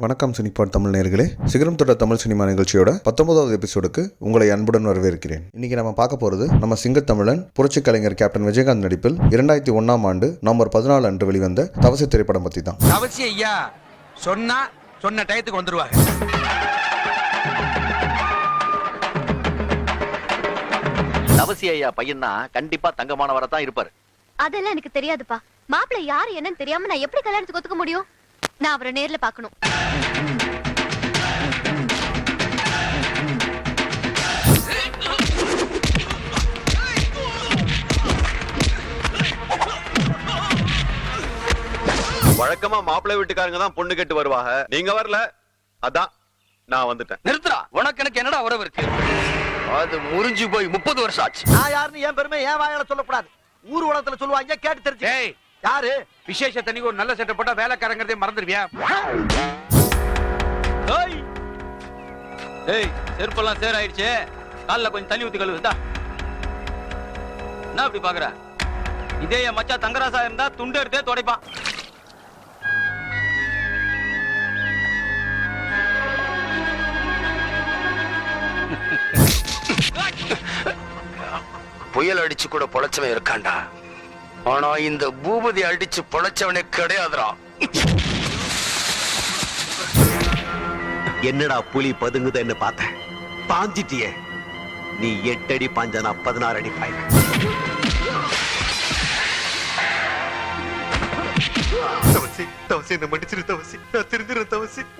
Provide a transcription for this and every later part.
வணக்கம் சினிபாட் தமிழ் நேயர்களே, சிகரம் தொட்ட தமிழ் சினிமா நிகழ்ச்சியோட 19வது எபிசோடுக்கு உங்களை அன்புடன் வரவேற்கிறேன். இன்னைக்கு நம்ம பார்க்க போறது நம்ம சிங்கத்தமிழன் புரட்சி கலைஞர் கேப்டன் விஜயகாந்த் நடிப்பில் 2001ஆம் ஆண்டு நவம்பர் 14 அன்று வெளிவந்த தவசி திரைப்படம் பத்தி தான். தவசி ஐயா சொன்ன டயத்துக்கு வந்துருவாங்க. தவசி ஐயா பையன்னா கண்டிப்பா தங்கமானவரா தான் இருப்பாரு. அதெல்லாம் எனக்கு தெரியாதுப்பா. மாப்பிள்ளை யாரு என்னன்னு தெரியாம நான் எப்படி கல்யாணத்துக்கு ஒத்துக்க முடியும்? நான் அவரை நேர்ல பார்க்கணும். வழக்கமா மாப்பிள்ளை வீட்டுக்காரங்க தான் பொண்ணு கேட்டு வருவாங்க. நீங்க வரல, அதான் நான் வந்துட்டேன். நிறுத்துறா, உனக்கு எனக்கு என்னடா உறவு இருக்கு? அது முறிஞ்சு போய் 30 வருஷம் ஆச்சு. நான் யாருன்னு என் பெருமை என் வாயால சொல்லக்கூடாது. ஊர் உலகத்துல சொல்லுவாங்க, கேட்டு தெரிஞ்சு. ஏய், யாரு விசேஷ தண்ணிக்கு ஒரு நல்ல செட்டப் போட்டா வேலைக்காரங்கிறதே மறந்துடுவியா? ஏய், செருப்பெல்லாம் சேர் ஆயிடுச்சு. கால்ல கொஞ்சம் தண்ணி ஊத்தி கழுவுதா. என்ன அப்படி பாக்குற? இதே என் மச்சா தங்கராசா இருந்தா துண்டு எடுத்தே துடைப்பான். புயல் அடிச்சு கூட பொழைச்சவன் இருக்காண்டா. ஆனா இந்த பூபதி அடிச்சு பொழைச்சவனே கிடையாதுடா. என்னடா புலி பதுங்குதுன்னு பார்த்தேன், பாஞ்சிட்டியே. நீ 8 அடி பாஞ்சனா 16 அடி பாய்.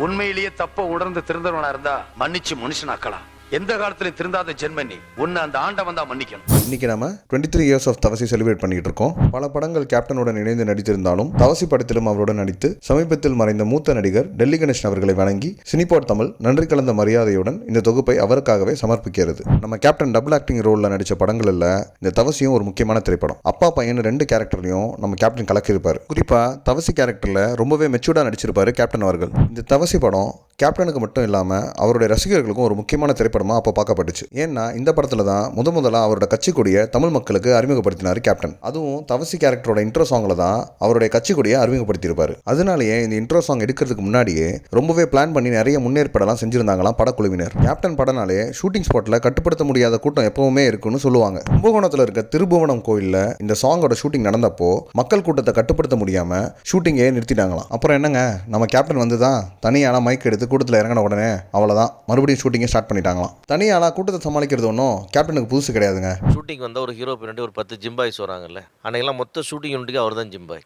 உண்மையிலேயே தப்ப உணர்ந்து திருந்தவனா இருந்தா மன்னிச்சு மனுஷனாக்கலாம். எந்த காலத்திலும் திருந்தாத ஜென்மனி உன்னை அந்த ஆண்டவன் தான் மன்னிக்கணும். இன்னைக்கு நம்ம 23 இயர்ஸ் ஆஃப் தவசி செலிப்ரேட் பண்ணிட்டு இருக்கோம். பல படங்கள் கேப்டனுடன் இணைந்து நடித்திருந்தாலும் தவசி படத்திலும் அவருடன் நடித்து சமீபத்தில் மறைந்த மூத்த நடிகர் டெல்லி கணேசன் அவர்களை வணங்கி சினிபாட் தமிழ் நன்றி கலந்த மரியாதையுடன் இந்த தொகுப்பை அவருக்காகவே சமர்ப்பிக்கிறது. நம்ம கேப்டன் டபுள் ஆக்டிங் ரோல்ல நடிச்ச படங்கள்ல இந்த தவசியும் ஒரு முக்கியமான திரைப்படம். அப்பா பையன் 2 கேரக்டர்லயும் நம்ம கேப்டன் கலக்கியிருப்பாரு. குறிப்பா தவசி கேரக்டர்ல ரொம்பவே மெச்சூர்டா நடிச்சிருப்பாரு கேப்டன் அவர்கள். இந்த தவசி படம் கேப்டனுக்கு மட்டும் இல்லாம அவருடைய ரசிகர்களுக்கும் ஒரு முக்கியமான திரைப்படமா அப்போ பார்க்கப்பட்டுச்சு. ஏன்னா இந்த படத்துல தான் முதலா அவரோட கட்சி கொடியை தமிழ் மக்களுக்கு அறிமுகப்படுத்தினார் கேப்டன். அதுவும் தவசி கேரக்டரோட இன்ட்ரோ சாங்ல தான் அவருடைய கட்சி கொடியை அறிமுகப்படுத்தியிருப்பாரு. அதனாலேயே இந்த இன்ட்ரோ சாங் எடுக்கிறதுக்கு முன்னாடியே ரொம்பவே பிளான் பண்ணி நிறைய முன்னேற்பாடெல்லாம் செஞ்சிருந்தாங்களாம் படக்குழுவினர். கேப்டன் படனாலே ஷூட்டிங் ஸ்பாட்ல கட்டுப்படுத்த முடியாத கூட்டம் எப்பவுமே இருக்குன்னு சொல்லுவாங்க. கும்பகோணத்துல இருக்க திருபுவனம் கோயில்ல இந்த சாங்கோட ஷூட்டிங் நடந்தப்போ மக்கள் கூட்டத்தை கட்டுப்படுத்த முடியாம ஷூட்டிங்கே நிறுத்திட்டாங்களாம். அப்புறம் என்னங்க, நம்ம கேப்டன் வந்து தான் தனியான மைக் எடுத்து கூட்டத்தில் இறங்கின உடனே அவ்வளோதான் மறுபடியும் ஷூட்டிங்கை ஸ்டார்ட் பண்ணிட்டாங்களாம். தனியாளா கூட்டத்தை சமாளிக்கிறது ஒன்றும் கேப்டனுக்கு புதுசு கிடையாதுங்க. ஷூட்டிங் வந்தால் ஒரு ஹீரோ பின்னாடி ஒரு 10 ஜிம்பாய்ஸ் வராங்கல்ல, அன்னைக்கெல்லாம் மொத்த ஷூட்டிங் யூனிட்டுக்கு அவர் தான் ஜிம்பாய்.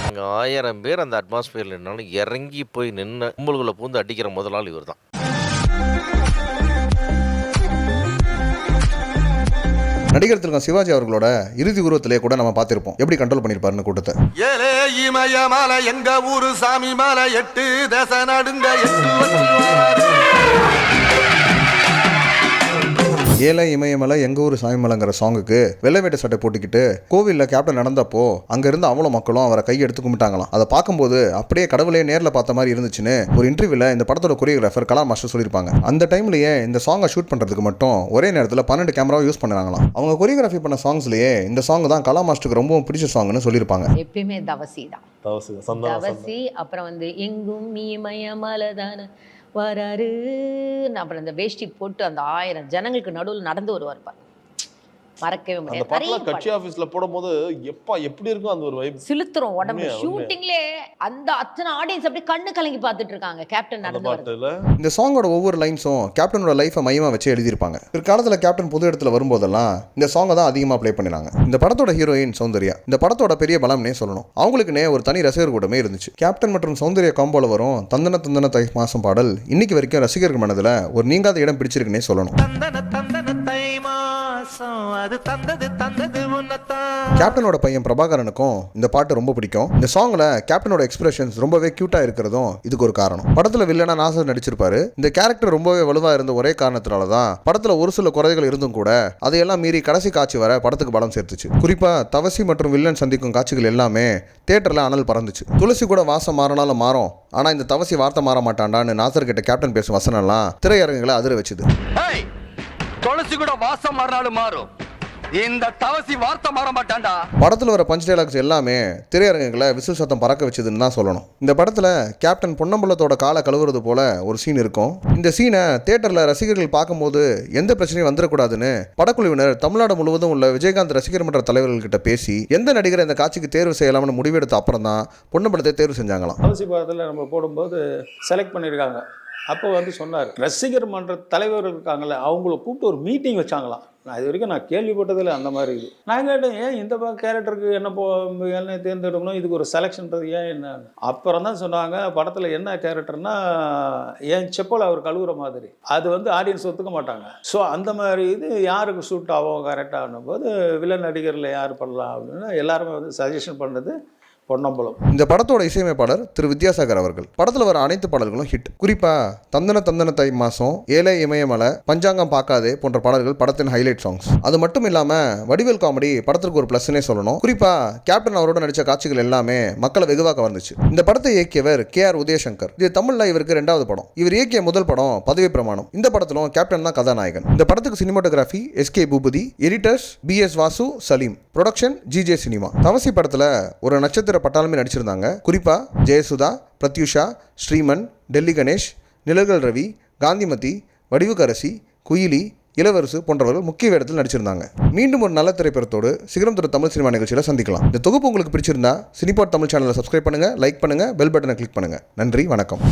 அங்கே 1000 பேர் அந்த அட்மாஸ்பியரில் நின்னாலும் இறங்கி போய் நின்று கும்பலுக்குள்ளே பூந்து அடிக்கிற முதல் ஆள் இவர் தான். நடிகர் திலகம் சிவாஜி அவர்களோட இறுதி உருவத்திலே கூட நம்ம பார்த்திருப்போம் எப்படி கண்ட்ரோல் பண்ணிருப்பாருன்னு கூட்டத்தை. ஏலே இமயமலை எங்க ஊரு சாமி மலை 8 தேச நடுங்க 8 ஏழை இமயமலை எங்க ஊர் சாமிமலைங்கிற சாங்குக்கு வெள்ளை வேட்டை சட்டை போட்டுக்கிட்டு கோவில்ல கேப்டன் நடந்தப்போ அங்க இருந்து அவ்வளவு மக்களும் அவரை கையெடுத்து கும்பிட்டாங்களாம். அதை பார்க்கும்போது அப்படியே கடவுளே நேரில் பார்த்த மாதிரி இருந்துச்சுன்னு ஒரு இன்டர்வியூல இந்த படத்தோட கொரியோகிராஃபர் கலா மாஸ்டர் சொல்லியிருப்பாங்க. அந்த டைம்லயே இந்த சாங்கை ஷூட் பண்றதுக்கு மட்டும் ஒரே நேரத்தில் 12 கேமராவை யூஸ் பண்ணாங்களாம். அவங்க கொரியோகிராஃபி பண்ண சாங்ஸ்லயே இந்த சாங் தான் கலா மாஸ்டருக்கு ரொம்பவும் பிடிச்ச சாங்னு சொல்லியிருப்பாங்க. எப்பயுமே தவசி தான். தவசி அப்புறம் எங்கும் இமயமலை தானே வராரு. அப்புறம் அந்த வேஷ்டி போட்டு அந்த 1000 ஜனங்களுக்கு நடுவில் நடந்து வருவார். மறக்கவே முடியாது. கட்சி ஆபீஸ்ல போடும்போது எப்படி இருக்கும் அந்த ஒரு வைப் சிலுத்துறோம் உடம்பு. ஷூட்டிங்லே அந்த அத்தனை ஆடியன்ஸ் அப்படியே கண்ணு கலங்கி பார்த்துட்டு இருக்காங்க கேப்டன் நடந்து வரது. இந்த சாங்கோட ஒவ்வொரு லைன்ஸும் கேப்டனோட லைஃபை மையமா வச்சு எழுதியிருப்பாங்க. பிற்காலத்துல கேப்டன் பொது இடத்துல வரும்போதெல்லாம் இந்த சாங்கை தான் அதிகமா ப்ளே பண்ணினாங்க. இந்த படத்தோட ஹீரோயின் சௌந்தர்யா இந்த படத்தோட பெரிய பலம்னே சொல்லணும். அவங்களுக்குன்னே ஒரு தனி ரசிகர் கூடமே இருந்துச்சு. கேப்டன் மற்றும் சௌந்தர்யா காம்போல வரும் தந்தன தந்தன தை மாசம் பாடல் இன்னைக்கு வரைக்கும் ரசிகர்கள் மனதுல ஒரு நீங்காத இடம் பிடிச்சிருக்குன்னே சொல்லணும். கேப்டனோட பையன் பிரபாகரனுக்கும் இந்த பாட்டு ரொம்ப பிடிக்கும். இந்த சாங்ல கேப்டனோட எக்ஸ்பிரஷன்ஸ் ரொம்பவே கியூட்டா இருக்கிறதும் இதுக்கு ஒரு காரணம். படத்துல வில்லனா நாசர் நடிச்சிருப்பாரு. இந்த கேரக்டர் ரொம்பவே வலுவா இருந்த ஒரே காரணத்தினாலதான் படத்துல ஒரு சில குறைகள் இருந்தும் கூட அதையெல்லாம் மீறி கடைசி காட்சி வர படத்துக்கு பலம் சேர்த்துச்சு. குறிப்பா தவசி மற்றும் வில்லன் சந்திக்கும் காட்சிகள் எல்லாமே தியேட்டர்ல அனல் பறந்துச்சு. துளசி கூட வாசம் மாறினாலும் மாறும், ஆனா இந்த தவசி வார்த்தை மாற மாட்டாண்டான்னு நாசர் கிட்ட கேப்டன் பேசும் வசனம்லாம் திரையரங்குகளை அதிர வச்சுது. துளசி கூட வாசம் மாறினாலும் மாறும், இந்த தவசி வார்த்தை மாற மாட்டான்டா. படத்தில் வர பஞ்ச் டைலாக்ஸ் எல்லாமே திரையரங்குகளை விசில் சத்தம் பறக்க வச்சதுன்னு தான் சொல்லணும். இந்த படத்தில் கேப்டன் பொன்னம்பலத்தோட காலை கழுவுறது போல ஒரு சீன் இருக்கும். இந்த சீனை தியேட்டரில் ரசிகர்கள் பார்க்கும்போது எந்த பிரச்சனையும் வந்துடக்கூடாதுன்னு படக்குழுவினர் தமிழ்நாடு முழுவதும் உள்ள விஜயகாந்த் ரசிகர் மன்ற தலைவர்கள்கிட்ட பேசி எந்த நடிகரை இந்த காட்சிக்கு தேர்வு செய்யலாம்னு முடிவெடுத்த அப்புறம் தான் பொன்னம்பலத்தை தேர்வு செஞ்சாங்களாம். தவசி படத்தில் நம்ம போடும்போது செலக்ட் பண்ணியிருக்காங்க. அப்போ வந்து சொன்னார், ரசிகர் மன்ற தலைவர்கள் இருக்காங்கல்ல, அவங்கள கூப்பிட்டு ஒரு மீட்டிங் வச்சாங்களாம். நான் இது வரைக்கும் நான் கேள்விப்பட்டதில்லை அந்த மாதிரி இது. நான் கேட்டேன், ஏன் இந்த கேரக்டருக்கு என்ன தேர்ந்தெடுக்கணும், இதுக்கு ஒரு செலெக்ஷன்றது ஏன் என்ன? அப்புறம் தான் சொன்னாங்க, படத்தில் என்ன கேரக்டர்னா ஏன் செப்பல் அவர் கழுவுற மாதிரி, அது வந்து ஆடியன்ஸ் ஒத்துக்க மாட்டாங்க. ஸோ அந்த மாதிரி இது யாருக்கு சூட் ஆகும் கரெக்டாக போது வில்லன் நடிகரில் யார் பண்ணலாம் அப்படின்னு எல்லாருமே வந்து சஜஷன் பண்ணது பொன்னம்பலம். இந்த படத்தோட இசையமைப்பாளர் திரு வித்யாசாகர் அவர்கள். படத்தில் வர அனைத்து பாடல்களும் ஹிட். குறிப்பா தந்தன தந்தன தை மாசம், ஏழை இமயமலை, பஞ்சாங்கம் பார்க்காதே போன்ற பாடல்கள் படத்தின் ஹைலைட் சாங்ஸ். அது மட்டும் இல்லாம வடிவேல் காமெடி படத்திற்கு ஒரு பிளஸ்னே சொல்லணும். குறிப்பா கேப்டன் அவரோட நடிச்ச காட்சிகள் எல்லாமே மக்களை வெகுவாக கவர்ந்துச்சு. இந்த படத்தை இயக்கியவர் KR உதயசங்கர். இது தமிழ்ல இவருக்கு 2வது படம். இவர் இயக்கிய முதல் படம் பதவி பிரமாணம். இந்த படத்திலும் கேப்டன் தான் கதாநாயகன். இந்த படத்துக்கு cinematography SK Boopathi, editors BS Vasu, Saleem, production GJ cinema. Thavasi படத்துல ஒரு நட்சத்திர பட்டாளமே நடிச்சிருந்தாங்க. குறிப்பா ஜெயசுதா, பிரத்யூஷா, ஸ்ரீமன், டெல்லி கணேஷ், நிழல்கள் ரவி, காந்திமதி, வடிவுக்கரசி, குயிலி, இளவரசு போன்றவர்கள் முக்கிய வேடத்தில் நடிச்சிருந்தாங்க. மீண்டும் ஒரு நல்ல திரைப்படத்தோடு சிகரம் தொட்ட தமிழ் சினிமா நிகழ்ச்சியில் சந்திக்கலாம். இந்த தொகுப்பு உங்களுக்கு பிடிச்சிருந்தா சினிபாட் தமிழ் சேனலை சப்ஸ்கிரைப் பண்ணுங்க, லைக் பண்ணுங்க, பெல் பட்டனை கிளிக் பண்ணுங்க. நன்றி, வணக்கம்.